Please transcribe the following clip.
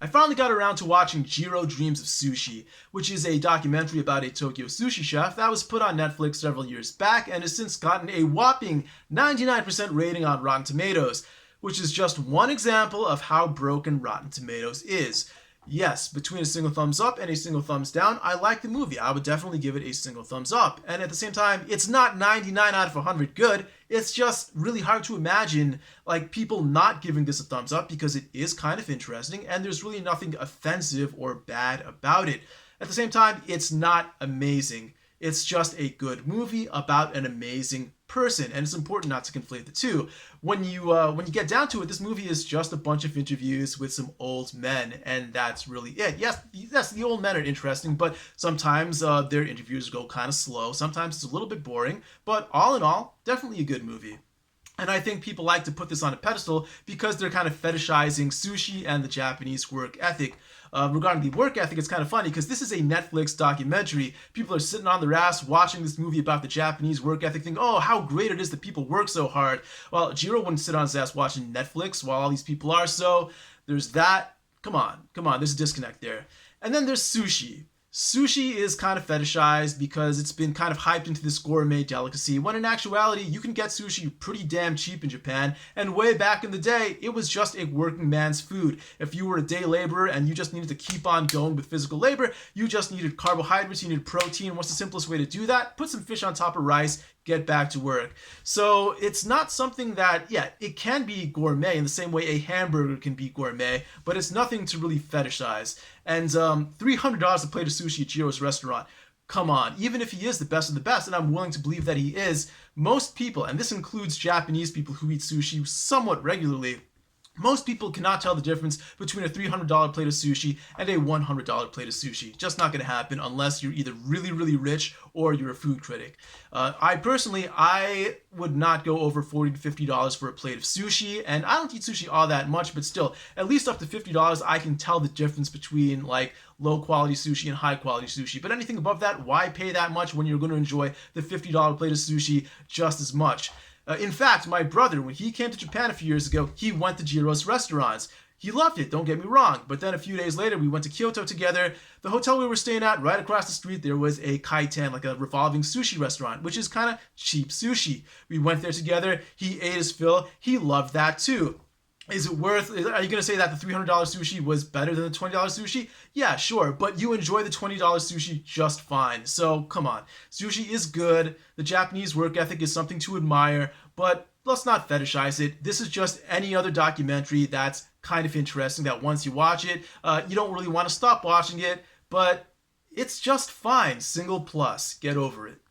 I finally got around to watching Jiro Dreams of Sushi, which is a documentary about a Tokyo sushi chef that was put on Netflix several years back and has since gotten a whopping 99% rating on Rotten Tomatoes, which is just one example of how broken Rotten Tomatoes is. Yes, between a single thumbs up and a single thumbs down, I like the movie. I would definitely give it a single thumbs up. And at the same time, it's not 99 out of 100 good. It's just really hard to imagine like people not giving this a thumbs up because it is kind of interesting and there's really nothing offensive or bad about it. At the same time, it's not amazing. It's just a good movie about an amazing person, and it's important not to conflate the two. When you get down to it, this movie is just a bunch of interviews with some old men, and that's really it. Yes, the old men are interesting, but sometimes their interviews go kind of slow. Sometimes it's a little bit boring, but all in all, definitely a good movie. And I think people like to put this on a pedestal because they're kind of fetishizing sushi and the Japanese work ethic. Regarding the work ethic, it's kind of funny because this is a Netflix documentary. People are sitting on their ass watching this movie about the Japanese work ethic, thinking, oh, how great it is that people work so hard. Well, Jiro wouldn't sit on his ass watching Netflix while all these people are, so there's that. Come on, there's a disconnect there. And then there's sushi. Sushi is kind of fetishized because it's been kind of hyped into this gourmet delicacy, when in actuality, you can get sushi pretty damn cheap in Japan, and way back in the day, it was just a working man's food. If you were a day laborer and you just needed to keep on going with physical labor, you just needed carbohydrates, you needed protein. What's the simplest way to do that? Put some fish on top of rice, get back to work. So it's not something that, yeah, it can be gourmet in the same way a hamburger can be gourmet, but it's nothing to really fetishize. And $300 a plate of sushi at Jiro's restaurant. Come on, even if he is the best of the best, and I'm willing to believe that he is, most people, and this includes Japanese people who eat sushi somewhat regularly, most people cannot tell the difference between a $300 plate of sushi and a $100 plate of sushi. Just not going to happen unless you're either really, really rich or you're a food critic. I would not go over $40 to $50 for a plate of sushi, and I don't eat sushi all that much, but still, at least up to $50, I can tell the difference between like low quality sushi and high quality sushi. But anything above that, why pay that much when you're going to enjoy the $50 plate of sushi just as much? In fact, my brother, when he came to Japan a few years ago, he went to Jiro's restaurants. He loved it, don't get me wrong, but then a few days later, we went to Kyoto together. The hotel we were staying at, right across the street, there was a kaiten, like a revolving sushi restaurant, which is kind of cheap sushi. We went there together, he ate his fill, he loved that too. Is it worth, are you going to say that the $300 sushi was better than the $20 sushi? Yeah, sure, but you enjoy the $20 sushi just fine. So, come on. Sushi is good, the Japanese work ethic is something to admire, but let's not fetishize it. This is just any other documentary that's kind of interesting, that once you watch it, you don't really want to stop watching it, but it's just fine. Single plus. Get over it.